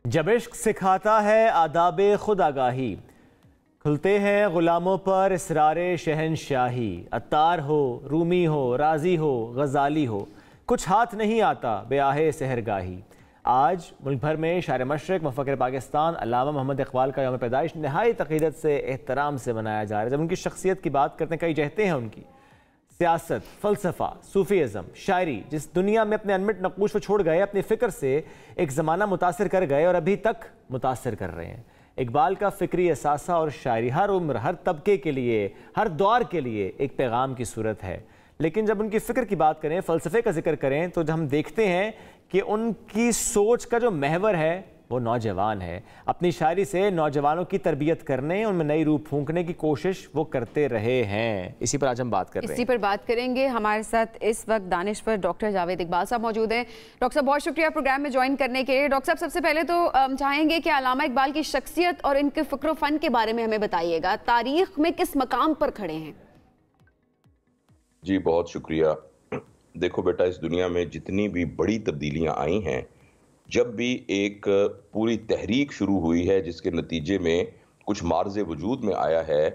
जब इश्क सिखाता है आदाब खुद आगाही, खुलते हैं गुलामों पर इसरारे शहनशाही। अत्तार हो, रूमी हो, राजी हो, गजाली हो, कुछ हाथ नहीं आता बेआहे सहरगाही। आज मुल्क भर में शायर मशरक मुफक्किर पाकिस्तान अल्लामा मोहम्मद इकबाल का यौम पैदाइश नहायत अक़ीदत से एहतराम से मनाया जा रहा है। जब उनकी शख्सियत की बात करते हैं, कई जहते हैं उनकी, सियासत, फ़लसफ़ा, सूफ़ीज़म, शायरी, जिस दुनिया में अपने अनमिट नक़ूश को छोड़ गए, अपनी फ़िक्र से एक ज़माना मुतासिर कर गए और अभी तक मुतासिर कर रहे हैं। इकबाल का फ़िक्री असासा और शायरी हर उम्र, हर तबके के लिए, हर दौर के लिए एक पैगाम की सूरत है। लेकिन जब उनकी फ़िक्र की बात करें, फ़लसफ़े का जिक्र करें, तो हम देखते हैं कि उनकी सोच का जो महवर है वो नौजवान है। अपनी शायरी से नौजवानों की तरबियत करने, उनमें नई रूह फूंकने की कोशिश वो करते रहे हैं। इसी पर आज हम बात कर रहे हैं। इसी पर बात करेंगे। हमारे साथ इस वक्त दानिश्वर डॉक्टर जावेद इकबाल साहब मौजूद हैं। डॉक्टर साहब, बहुत शुक्रिया प्रोग्राम में ज्वाइन करने के लिए। डॉक्टर साहब, सबसे पहले तो चाहेंगे कि अल्लामा इकबाल की शख्सियत और इनके फ़िक्र फ़न के बारे में हमें बताइएगा। तारीख में किस मकाम पर खड़े हैं? जी, बहुत शुक्रिया। देखो बेटा, इस दुनिया में जितनी भी बड़ी तब्दीलियां आई हैं, जब भी एक पूरी तहरीक शुरू हुई है जिसके नतीजे में कुछ मार्ज़ वजूद में आया है,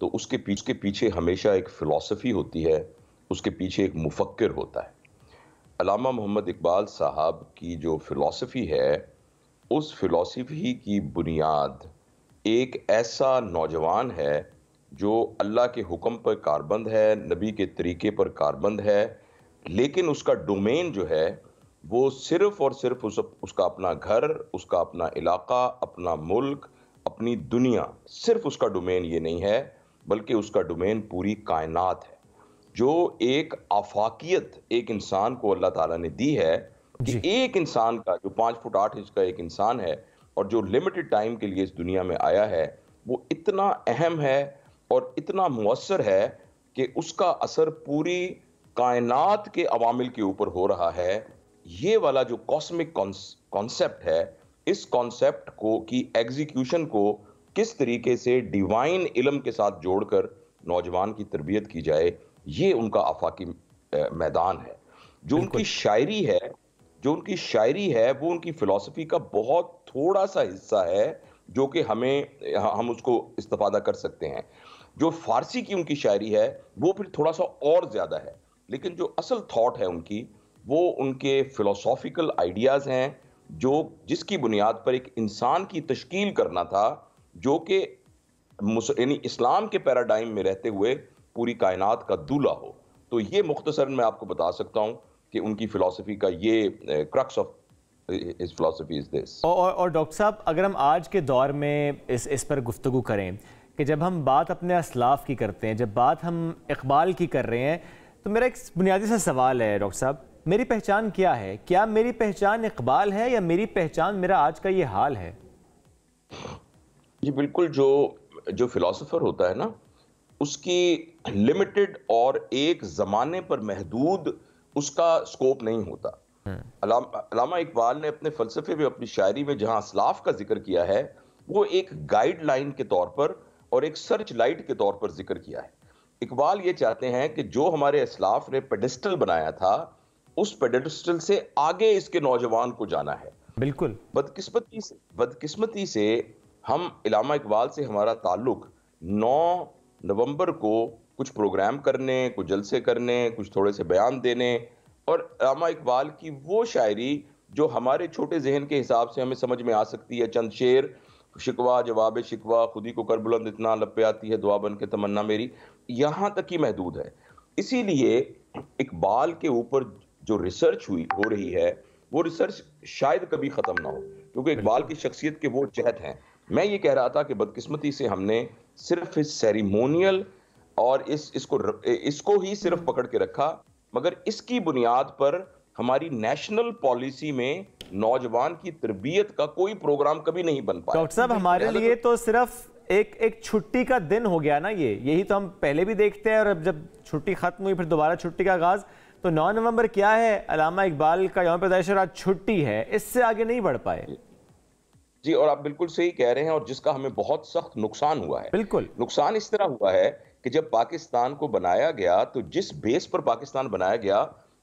तो उसके पीछे हमेशा एक फ़िलॉसफ़ी होती है, उसके पीछे एक मुफ़क्किर होता है। अल्लामा मोहम्मद इकबाल साहब की जो फ़िलॉसफ़ी है, उस फ़िलॉसफ़ी की बुनियाद एक ऐसा नौजवान है जो अल्लाह के हुक्म पर कारबंद है, नबी के तरीके पर कारबंद है, लेकिन उसका डोमेन जो है वो सिर्फ और सिर्फ उसका अपना घर, उसका अपना इलाका, अपना मुल्क, अपनी दुनिया, सिर्फ उसका डोमेन ये नहीं है, बल्कि उसका डोमेन पूरी कायनात है। जो एक आफाकियत एक इंसान को अल्लाह ताला ने दी है कि एक इंसान का, जो 5 फुट 8 इंच का एक इंसान है और जो लिमिटेड टाइम के लिए इस दुनिया में आया है, वो इतना अहम है और इतना मुअस्सर है कि उसका असर पूरी कायनात के अवामिल के ऊपर हो रहा है। ये वाला जो कॉस्मिक कॉन्सेप्ट है, इस कॉन्सेप्ट को की एग्जीक्यूशन को किस तरीके से डिवाइन इल्म के साथ जोड़कर नौजवान की तरबियत की जाए, ये उनका आफाकी मैदान है। जो उनकी शायरी है वो उनकी फ़िलॉसफ़ी का बहुत थोड़ा सा हिस्सा है, जो कि हम उसको इस्तेफादा कर सकते हैं। जो फ़ारसी की उनकी शायरी है वो फिर थोड़ा सा और ज़्यादा है, लेकिन जो असल थॉट है उनकी, वो उनके फ़िलोसॉफ़िकल आइडियाज़ हैं, जिसकी बुनियाद पर एक इंसान की तश्कील करना था, जो कि यानी इस्लाम के पैराडाइम में रहते हुए पूरी कायनात का दूल्हा हो। तो ये मुख्तसरन मैं आपको बता सकता हूँ कि उनकी फ़िलॉसफ़ी का ये crux of his philosophy is this. और डॉक्टर साहब, अगर हम आज के दौर में इस पर गुफ्तगू करें कि जब हम बात अपने असलाफ की करते हैं, जब बात हम इकबाल की कर रहे हैं, तो मेरा एक बुनियादी सा सवाल है डॉक्टर साहब, मेरी पहचान क्या है? क्या मेरी पहचान इकबाल है या मेरी पहचान मेरा आज का ये हाल है? जी बिल्कुल, जो फिलोसोफर होता है ना, उसकी लिमिटेड और एक ज़माने पर महदूद उसका स्कोप नहीं होता। अल्लामा इकबाल ने अपने फ़लसफ़े में, अपनी शायरी में जहाँ असलाफ का जिक्र किया है, वो एक गाइडलाइन के तौर पर और एक सर्च लाइट के तौर पर जिक्र किया है। इकबाल ये चाहते हैं कि जो हमारे असलाफ ने पेडिस्टल बनाया था, उस पेडिस्टल से आगे इसके नौजवान को जाना है। बिल्कुल। बदकिस्मती से हम अल्लामा इकबाल से हमारा ताल्लुक 9 नवंबर को कुछ प्रोग्राम करने, कुछ जलसे करने, कुछ थोड़े से बयान देने और अल्लामा इकबाल की वो शायरी जो हमारे छोटे जहन के हिसाब से हमें समझ में आ सकती है, चंद शेर, शिकवा जवाब शिकवा, खुदी को कर बुलंद इतना लब पे आती है दुआ बन के तमन्ना मेरी, यहाँ तक ही महदूद है। इसीलिए इकबाल के ऊपर जो रिसर्च हो रही है, वो रिसर्च शायद कभी ख़त्म ना हो, क्योंकि इकबाल की शख्सियत के वो जहत हैं। मैं ये कह रहा था कि बदकिस्मती से हमने सिर्फ इस सेरिमोनियल और इसको ही सिर्फ पकड़ के रखा, मगर इसकी बुनियाद पर हमारी नेशनल पॉलिसी में नौजवान की तरबियत का कोई प्रोग्राम कभी नहीं बन पाया। डॉक्टर साहब, हमारे लिए तो सिर्फ एक छुट्टी का दिन हो गया ना, यही तो हम पहले भी देखते हैं, और अब जब छुट्टी खत्म हुई फिर दोबारा छुट्टी का आगाज। तो 9 नवंबर क्या है, अल्लामा इकबाल का यौम पैदाइश और आज छुट्टी है, इससे आगे नहीं बढ़ पाए। जी, और आप बिल्कुल सही कह रहे हैं, और जिसका हमें बहुत सख्त नुकसान हुआ है। बिल्कुल। नुकसान इस तरह हुआ है कि जब पाकिस्तान को बनाया गया, तो जिस बेस पर पाकिस्तान बनाया गया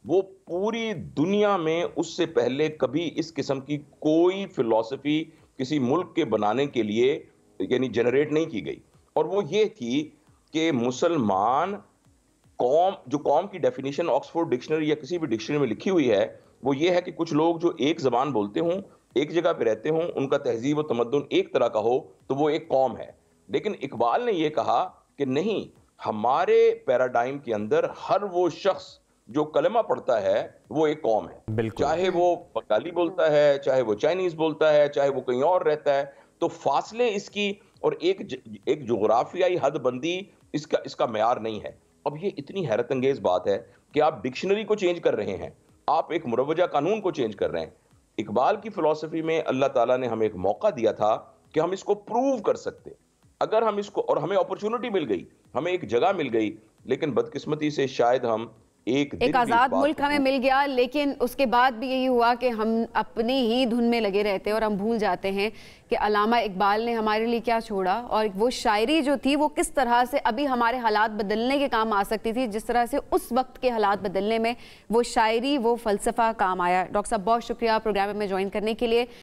वो पूरी दुनिया में उससे पहले कभी इस किस्म की कोई फिलॉसफी किसी मुल्क के बनाने के लिए यानी जनरेट नहीं की गई। और वो ये थी कि मुसलमान कौम, जो कौम की डेफिनेशन ऑक्सफोर्ड डिक्शनरी या किसी भी डिक्शनरी में लिखी हुई है, वो ये है कि कुछ लोग जो एक ज़बान बोलते हों, एक जगह पे रहते हों, उनका तहजीब व तमद्दुन एक तरह का हो, तो वो एक कौम है। लेकिन इकबाल ने ये कहा कि नहीं, हमारे पैराडाइम के अंदर हर वो शख्स जो कलमा पढ़ता है वो एक कौम है, चाहे वो बंगाली बोलता है, चाहे वो चाइनीज बोलता है, चाहे वो कहीं और रहता है। तो फासले इसकी और एक जोग्राफियाई हद बंदी इसका मेयार नहीं है। अब ये इतनी हैरत अंगेज बात है कि आप डिक्शनरी को चेंज कर रहे हैं, आप एक मुरवजा कानून को चेंज कर रहे हैं। इकबाल की फिलॉसफी में अल्लाह ताला ने हमें एक मौका दिया था कि हम इसको प्रूव कर सकते, अगर हम इसको, और हमें अपॉर्चुनिटी मिल गई, हमें एक जगह मिल गई, लेकिन बदकिस्मती से शायद हम एक आज़ाद मुल्क हमें मिल गया, लेकिन उसके बाद भी यही हुआ कि हम अपनी ही धुन में लगे रहते हैं और हम भूल जाते हैं कि अल्लामा इकबाल ने हमारे लिए क्या छोड़ा और वो शायरी जो थी वो किस तरह से अभी हमारे हालात बदलने के काम आ सकती थी, जिस तरह से उस वक्त के हालात बदलने में वो शायरी, वो फ़लसफ़ा काम आया। डॉक्टर साहब बहुत शुक्रिया प्रोग्राम में ज्वाइन करने के लिए।